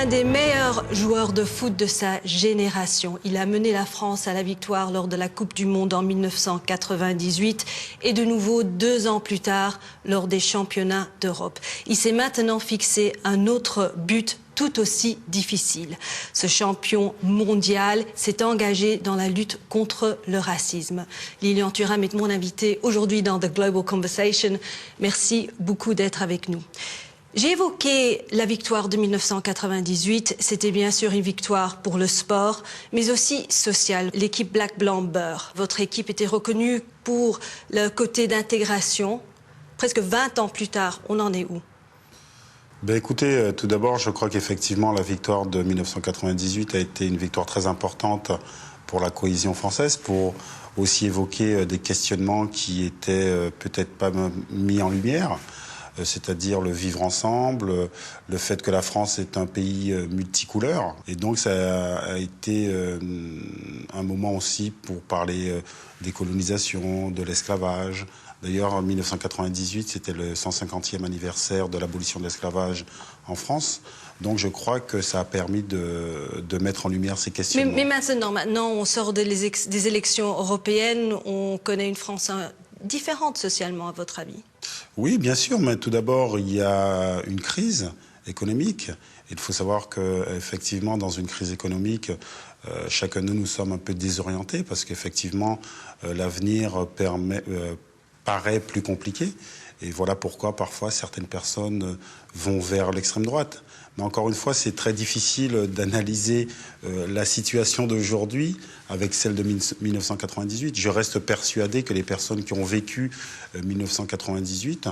l'un des meilleurs joueurs de foot de sa génération. Il a mené la France à la victoire lors de la Coupe du Monde en 1998 et de nouveau 2 ans plus tard lors des championnats d'Europe. Il s'est maintenant fixé un autre but tout aussi difficile. Ce champion mondial s'est engagé dans la lutte contre le racisme. Lilian Thuram est mon invité aujourd'hui dans The Global Conversation. Merci beaucoup d'être avec nous. J'ai évoqué la victoire de 1998. C'était bien sûr une victoire pour le sport, mais aussi sociale. L'équipe Black Blanc Beurre. Votre équipe était reconnue pour le côté d'intégration. Presque 20 ans plus tard, on en est où ? Ben écoutez, tout d'abord, je crois qu'effectivement, la victoire de 1998 a été une victoire très importante pour la cohésion française, pour aussi évoquer des questionnements qui étaient peut-être pas mis en lumière, c'est-à-dire le vivre ensemble, le fait que la France est un pays multicouleur. Et donc, ça a été un moment aussi pour parler des colonisations, de l'esclavage. D'ailleurs, en 1998, c'était le 150e anniversaire de l'abolition de l'esclavage en France. Donc, je crois que ça a permis de mettre en lumière ces questions. Mais maintenant, on sort des élections européennes. On connaît une France différente socialement, à votre avis ? Oui, bien sûr. Mais tout d'abord, il y a une crise économique. Il faut savoir qu'effectivement, dans une crise économique, chacun de nous sommes un peu désorientés parce qu'effectivement, l'avenir paraît plus compliqué. Et voilà pourquoi, parfois, certaines personnes vont vers l'extrême droite. Mais encore une fois, c'est très difficile d'analyser la situation d'aujourd'hui avec celle de 1998. Je reste persuadé que les personnes qui ont vécu 1998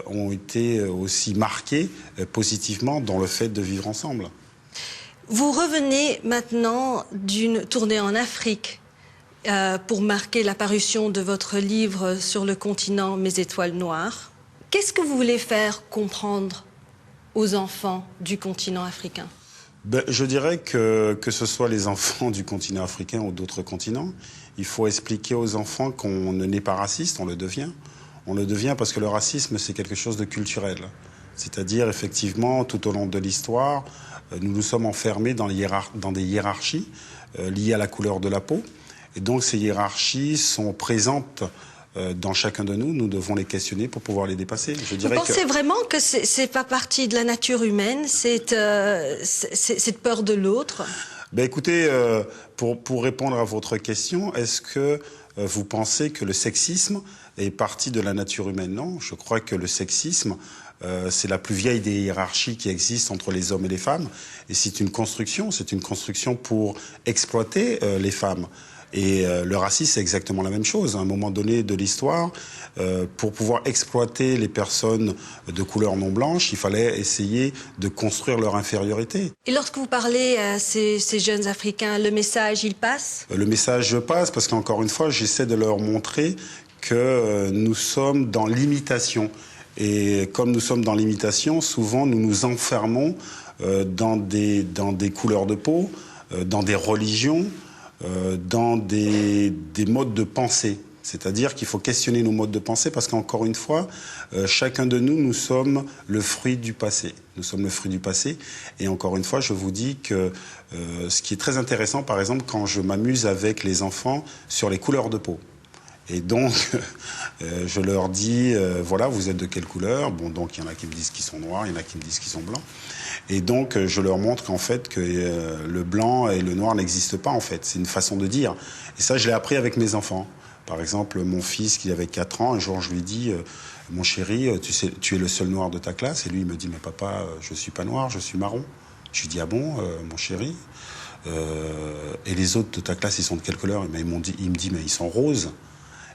ont été aussi marquées positivement dans le fait de vivre ensemble. Vous revenez maintenant d'une tournée en Afrique pour marquer la parution de votre livre sur le continent Mes étoiles noires. Qu'est-ce que vous voulez faire comprendre aux enfants du continent africain ? Je dirais que ce soit les enfants du continent africain ou d'autres continents, il faut expliquer aux enfants qu'on ne naît pas raciste, on le devient. On le devient parce que le racisme, c'est quelque chose de culturel. C'est-à-dire, effectivement, tout au long de l'histoire, nous nous sommes enfermés dans des hiérarchies liées à la couleur de la peau. Et donc, ces hiérarchies sont présentes dans chacun de nous. Nous devons les questionner pour pouvoir les dépasser. Vous pensez vraiment que c'est pas partie de la nature humaine, cette peur de l'autre ? Écoutez, pour répondre à votre question, est-ce que vous pensez que le sexisme est partie de la nature humaine ? Non, je crois que le sexisme, c'est la plus vieille des hiérarchies qui existent entre les hommes et les femmes. Et c'est une construction pour exploiter les femmes. Et le racisme, c'est exactement la même chose. À un moment donné de l'histoire, pour pouvoir exploiter les personnes de couleur non blanche, il fallait essayer de construire leur infériorité. Et lorsque vous parlez à ces jeunes Africains, le message, il passe ? Le message passe parce qu'encore une fois, j'essaie de leur montrer que nous sommes dans l'imitation. Et comme nous sommes dans l'imitation, souvent nous nous enfermons dans des couleurs de peau, dans des religions, dans des modes de pensée. C'est-à-dire qu'il faut questionner nos modes de pensée parce qu'encore une fois, chacun de nous, nous sommes le fruit du passé. Nous sommes le fruit du passé. Et encore une fois, je vous dis que ce qui est très intéressant, par exemple, quand je m'amuse avec les enfants sur les couleurs de peau. Et donc, je leur dis, voilà, vous êtes de quelle couleur ? Bon, donc, il y en a qui me disent qu'ils sont noirs, il y en a qui me disent qu'ils sont blancs. Et donc, je leur montre qu'en fait, que le blanc et le noir n'existent pas, en fait. C'est une façon de dire. Et ça, je l'ai appris avec mes enfants. Par exemple, mon fils, qui avait 4 ans, un jour, je lui dis, mon chéri, tu es le seul noir de ta classe. Et lui, il me dit, mais papa, je suis pas noir, je suis marron. Je lui dis, ah bon, mon chéri ? Et les autres de ta classe, ils sont de quelle couleur ? Il me dit, mais ils sont roses.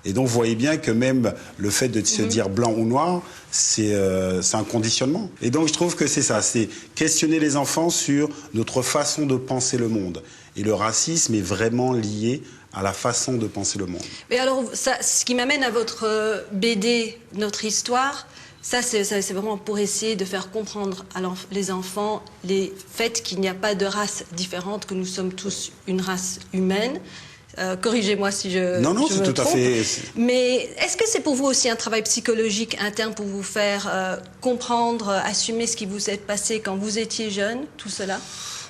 Et donc, vous voyez bien que même le fait de se dire blanc ou noir, c'est un conditionnement. Et donc, je trouve que c'est ça, c'est questionner les enfants sur notre façon de penser le monde. Et le racisme est vraiment lié à la façon de penser le monde. Mais alors, ce qui m'amène à votre BD, Notre Histoire, ça c'est vraiment pour essayer de faire comprendre à les enfants les faits qu'il n'y a pas de race différente, que nous sommes tous une race humaine. Corrigez-moi si je Non, je c'est me tout à trompe. fait... Mais est-ce que c'est pour vous aussi un travail psychologique interne pour vous faire comprendre, assumer ce qui vous est passé quand vous étiez jeune, tout cela?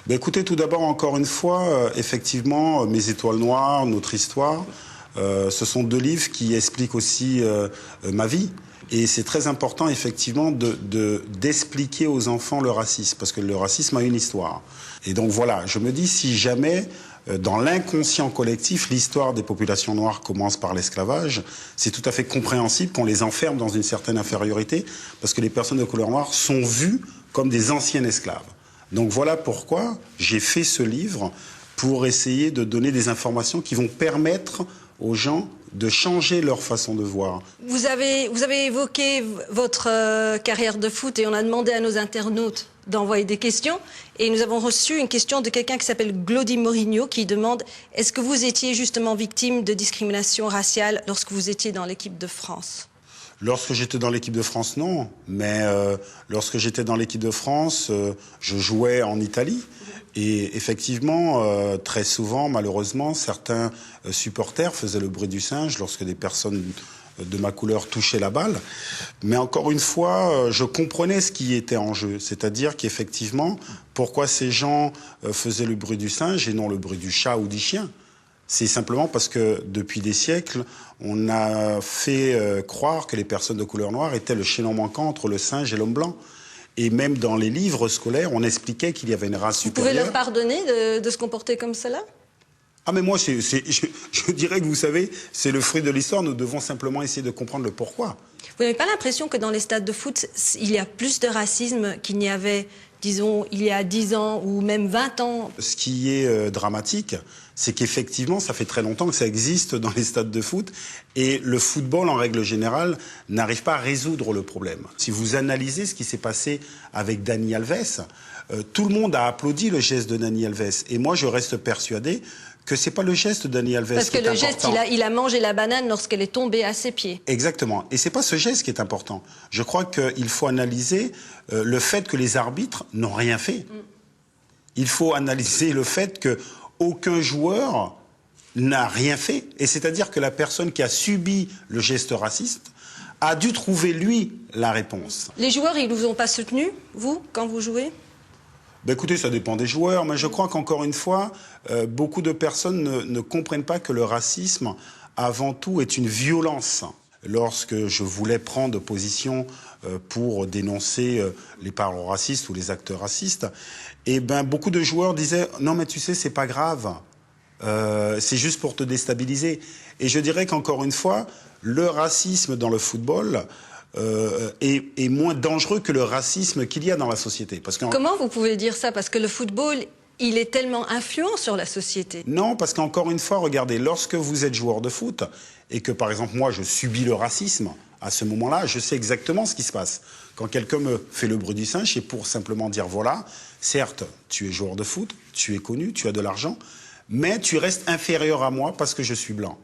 Ben écoutez, tout d'abord, encore une fois, effectivement, Mes étoiles noires, notre histoire, ce sont deux livres qui expliquent aussi ma vie. Et c'est très important, effectivement, d'expliquer aux enfants le racisme, parce que le racisme a une histoire. Et donc voilà, je me dis, si jamais, dans l'inconscient collectif, l'histoire des populations noires commence par l'esclavage, c'est tout à fait compréhensible qu'on les enferme dans une certaine infériorité, parce que les personnes de couleur noire sont vues comme des anciens esclaves. Donc voilà pourquoi j'ai fait ce livre, pour essayer de donner des informations qui vont permettre aux gens de changer leur façon de voir. Vous avez évoqué votre carrière de foot et on a demandé à nos internautes d'envoyer des questions. Et nous avons reçu une question de quelqu'un qui s'appelle Glody Mourinho qui demande « Est-ce que vous étiez justement victime de discrimination raciale lorsque vous étiez dans l'équipe de France ?» Lorsque j'étais dans l'équipe de France, non. Mais lorsque j'étais dans l'équipe de France, je jouais en Italie. Et effectivement, très souvent, malheureusement, certains supporters faisaient le bruit du singe lorsque des personnes de ma couleur touchaient la balle. Mais encore une fois, je comprenais ce qui était en jeu. C'est-à-dire qu'effectivement, pourquoi ces gens faisaient le bruit du singe et non le bruit du chat ou du chien ? C'est simplement parce que depuis des siècles, on a fait croire que les personnes de couleur noire étaient le chaînon manquant entre le singe et l'homme blanc. Et même dans les livres scolaires, on expliquait qu'il y avait une race supérieure. Vous pouvez leur pardonner de se comporter comme cela ? Ah mais moi, je dirais que vous savez, c'est le fruit de l'histoire. Nous devons simplement essayer de comprendre le pourquoi. Vous n'avez pas l'impression que dans les stades de foot, il y a plus de racisme qu'il n'y avait, disons, il y a 10 ans ou même 20 ans? Ce qui est dramatique, c'est qu'effectivement, ça fait très longtemps que ça existe dans les stades de foot. Et le football, en règle générale, n'arrive pas à résoudre le problème. Si vous analysez ce qui s'est passé avec Dani Alves, tout le monde a applaudi le geste de Dani Alves. Et moi, je reste persuadé que c'est pas le geste de Dani Alves qui est important. Parce que le geste, il a mangé la banane lorsqu'elle est tombée à ses pieds. Exactement. Et c'est pas ce geste qui est important. Je crois qu'il faut analyser le fait que les arbitres n'ont rien fait. Il faut analyser le fait que aucun joueur n'a rien fait. Et c'est-à-dire que la personne qui a subi le geste raciste a dû trouver, lui, la réponse. Les joueurs, ils ne vous ont pas soutenu, vous, quand vous jouez ? Ben écoutez, ça dépend des joueurs, mais je crois qu'encore une fois, beaucoup de personnes ne comprennent pas que le racisme, avant tout, est une violence. Lorsque je voulais prendre position pour dénoncer les paroles racistes ou les actes racistes, et ben beaucoup de joueurs disaient « Non, mais tu sais, c'est pas grave, c'est juste pour te déstabiliser ». Et je dirais qu'encore une fois, le racisme dans le football est moins dangereux que le racisme qu'il y a dans la société. Comment vous pouvez dire ça? Parce que le football, il est tellement influent sur la société. Non, parce qu'encore une fois, regardez, lorsque vous êtes joueur de foot et que, par exemple, moi, je subis le racisme, à ce moment-là, je sais exactement ce qui se passe. Quand quelqu'un me fait le bruit du singe, c'est pour simplement dire, voilà, certes, tu es joueur de foot, tu es connu, tu as de l'argent, mais tu restes inférieur à moi parce que je suis blanc.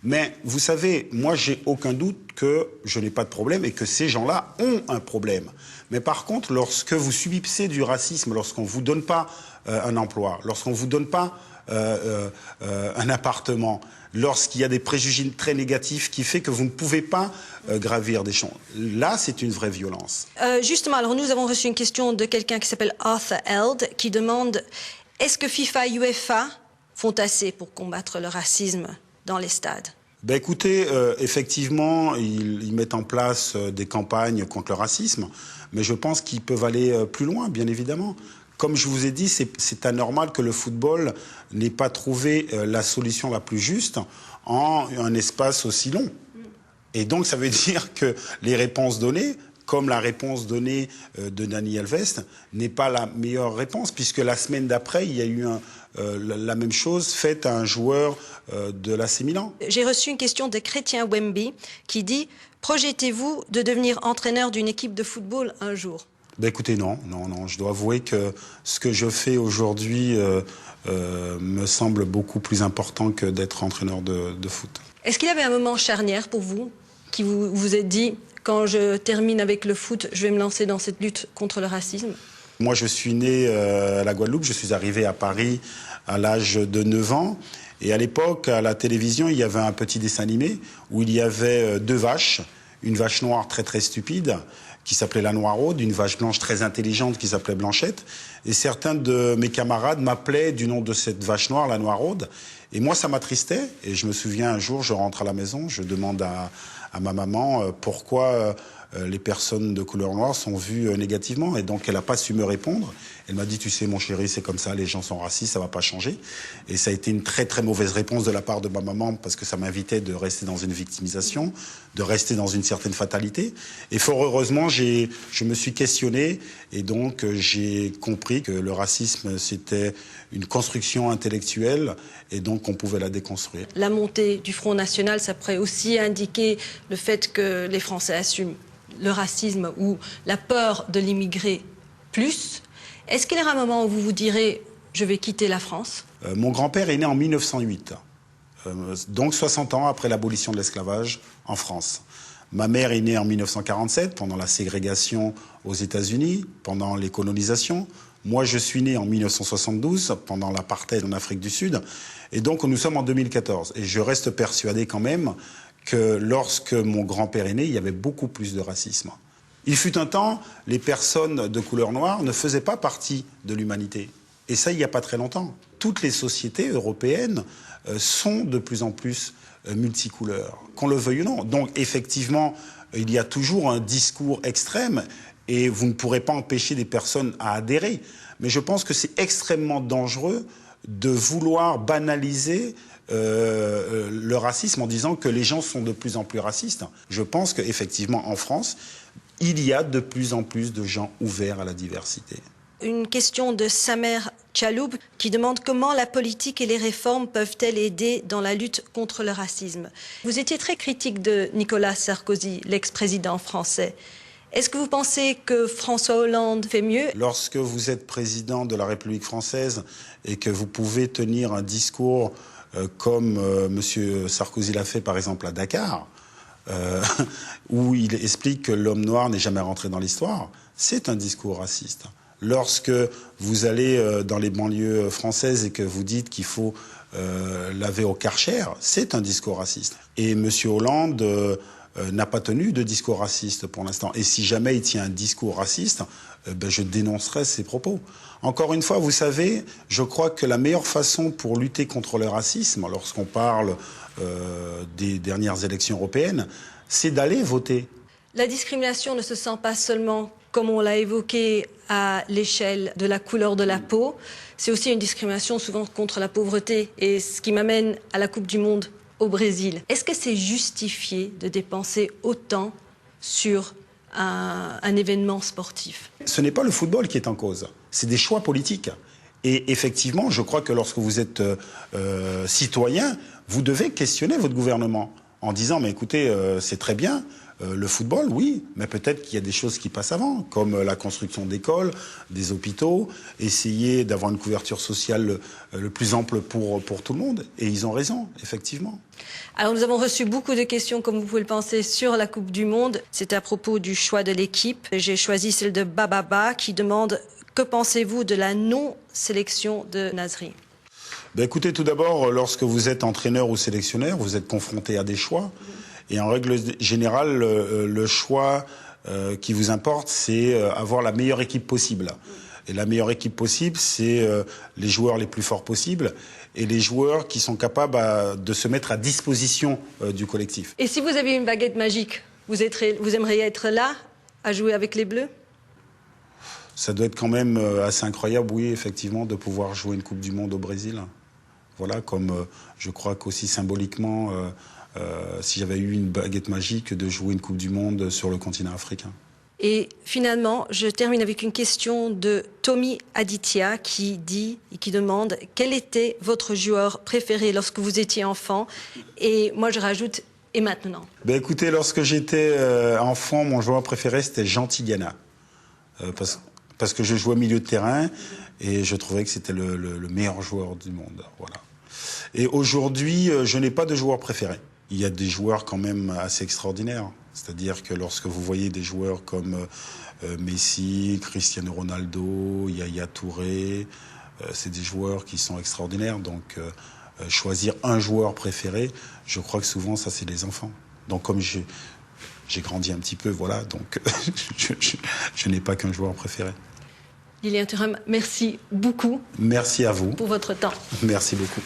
Mais vous savez, moi, j'ai aucun doute que je n'ai pas de problème et que ces gens-là ont un problème. Mais par contre, lorsque vous subissez du racisme, lorsqu'on ne vous donne pas un emploi, lorsqu'on ne vous donne pas un appartement, lorsqu'il y a des préjugés très négatifs qui fait que vous ne pouvez pas gravir des champs, là, c'est une vraie violence. Justement, alors nous avons reçu une question de quelqu'un qui s'appelle Arthur Eld qui demande « Est-ce que FIFA et UEFA font assez pour combattre le racisme dans les stades ?» Ben écoutez, effectivement, ils mettent en place des campagnes contre le racisme, mais je pense qu'ils peuvent aller plus loin, bien évidemment. Comme je vous ai dit, c'est anormal que le football n'ait pas trouvé la solution la plus juste en un espace aussi long. Et donc, ça veut dire que les réponses données, comme la réponse donnée de Dani Alves, n'est pas la meilleure réponse, puisque la semaine d'après, il y a eu la même chose faite à un joueur de l'AC Milan. J'ai reçu une question de Chrétien Wemby qui dit « Projetez-vous de devenir entraîneur d'une équipe de football un jour ?» Ben écoutez, non. Je dois avouer que ce que je fais aujourd'hui me semble beaucoup plus important que d'être entraîneur de foot. Est-ce qu'il y avait un moment charnière pour vous, qui vous êtes dit « Quand je termine avec le foot, je vais me lancer dans cette lutte contre le racisme » ? Moi, je suis né à la Guadeloupe. Je suis arrivé à Paris à l'âge de 9 ans. Et à l'époque, à la télévision, il y avait un petit dessin animé où il y avait deux vaches, une vache noire très très stupide qui s'appelait la Noiraude, une vache blanche très intelligente qui s'appelait Blanchette. Et certains de mes camarades m'appelaient du nom de cette vache noire, la Noiraude. Et moi, ça m'attristait. Et je me souviens, un jour, je rentre à la maison, je demande à ma maman pourquoi les personnes de couleur noire sont vues négativement. Et donc, elle n'a pas su me répondre. Elle m'a dit, tu sais, mon chéri, c'est comme ça, les gens sont racistes, ça ne va pas changer. Et ça a été une très, très mauvaise réponse de la part de ma maman parce que ça m'invitait de rester dans une victimisation, de rester dans une certaine fatalité. Et fort heureusement, je me suis questionné et donc j'ai compris que le racisme, c'était une construction intellectuelle et donc on pouvait la déconstruire. La montée du Front National, ça pourrait aussi indiquer le fait que les Français assument le racisme ou la peur de l'immigré plus. Est-ce qu'il y aura un moment où vous vous direz « je vais quitter la France » ? Mon grand-père est né en 1908, donc 60 ans après l'abolition de l'esclavage en France. Ma mère est née en 1947, pendant la ségrégation aux États-Unis, pendant les colonisations. Moi, je suis né en 1972, pendant l'apartheid en Afrique du Sud. Et donc, nous sommes en 2014. Et je reste persuadé quand même que lorsque mon grand-père est né, il y avait beaucoup plus de racisme. Il fut un temps, les personnes de couleur noire ne faisaient pas partie de l'humanité. Et ça, il n'y a pas très longtemps. Toutes les sociétés européennes sont de plus en plus multicouleurs, qu'on le veuille ou non. Donc, effectivement, il y a toujours un discours extrême et vous ne pourrez pas empêcher des personnes à adhérer. Mais je pense que c'est extrêmement dangereux de vouloir banaliser le racisme en disant que les gens sont de plus en plus racistes. Je pense qu'effectivement, en France, il y a de plus en plus de gens ouverts à la diversité. Une question de Samer Chaloub qui demande comment la politique et les réformes peuvent-elles aider dans la lutte contre le racisme. Vous étiez très critique de Nicolas Sarkozy, l'ex-président français. Est-ce que vous pensez que François Hollande fait mieux ? Lorsque vous êtes président de la République française et que vous pouvez tenir un discours comme M. Sarkozy l'a fait par exemple à Dakar, où il explique que l'homme noir n'est jamais rentré dans l'histoire, c'est un discours raciste. Lorsque vous allez dans les banlieues françaises et que vous dites qu'il faut laver au Karcher, c'est un discours raciste. Et M. Hollande n'a pas tenu de discours raciste pour l'instant. Et si jamais il tient un discours raciste, je dénoncerai ses propos. Encore une fois, vous savez, je crois que la meilleure façon pour lutter contre le racisme, lorsqu'on parle des dernières élections européennes, c'est d'aller voter. La discrimination ne se sent pas seulement, comme on l'a évoqué, à l'échelle de la couleur de la peau. C'est aussi une discrimination souvent contre la pauvreté. Et ce qui m'amène à la Coupe du Monde au Brésil. Est-ce que c'est justifié de dépenser autant sur un événement sportif ? Ce n'est pas le football qui est en cause, c'est des choix politiques. Et effectivement, je crois que lorsque vous êtes citoyen, vous devez questionner votre gouvernement en disant « mais écoutez, c'est très bien ». Le football, oui, mais peut-être qu'il y a des choses qui passent avant, comme la construction d'écoles, des hôpitaux, essayer d'avoir une couverture sociale le plus ample pour tout le monde. Et ils ont raison, effectivement. Alors nous avons reçu beaucoup de questions, comme vous pouvez le penser, sur la Coupe du Monde. C'est à propos du choix de l'équipe. J'ai choisi celle de Bababa qui demande « Que pensez-vous de la non-sélection de Nasri ?» Écoutez, tout d'abord, lorsque vous êtes entraîneur ou sélectionneur, vous êtes confronté à des choix. Et en règle générale, le choix qui vous importe, c'est avoir la meilleure équipe possible. Et la meilleure équipe possible, c'est les joueurs les plus forts possibles et les joueurs qui sont capables de se mettre à disposition du collectif. Et si vous aviez une baguette magique, vous aimeriez être là, à jouer avec les Bleus ? Ça doit être quand même assez incroyable, oui, effectivement, de pouvoir jouer une Coupe du Monde au Brésil. Voilà, comme je crois qu'aussi symboliquement... si j'avais eu une baguette magique, de jouer une Coupe du Monde sur le continent africain. Et finalement, je termine avec une question de Tommy Aditya qui dit et qui demande quel était votre joueur préféré lorsque vous étiez enfant. Et moi, je rajoute et maintenant. Écoutez, lorsque j'étais enfant, mon joueur préféré c'était Jean Tigana, parce que je jouais au milieu de terrain et je trouvais que c'était le meilleur joueur du monde. Voilà. Et aujourd'hui, je n'ai pas de joueur préféré. Il y a des joueurs quand même assez extraordinaires. C'est-à-dire que lorsque vous voyez des joueurs comme Messi, Cristiano Ronaldo, Yaya Touré, c'est des joueurs qui sont extraordinaires. Donc choisir un joueur préféré, je crois que souvent, ça, c'est les enfants. Donc, comme j'ai grandi un petit peu, voilà, donc je n'ai pas qu'un joueur préféré. Lilian Thuram, merci beaucoup. Merci à vous. Pour votre temps. Merci beaucoup.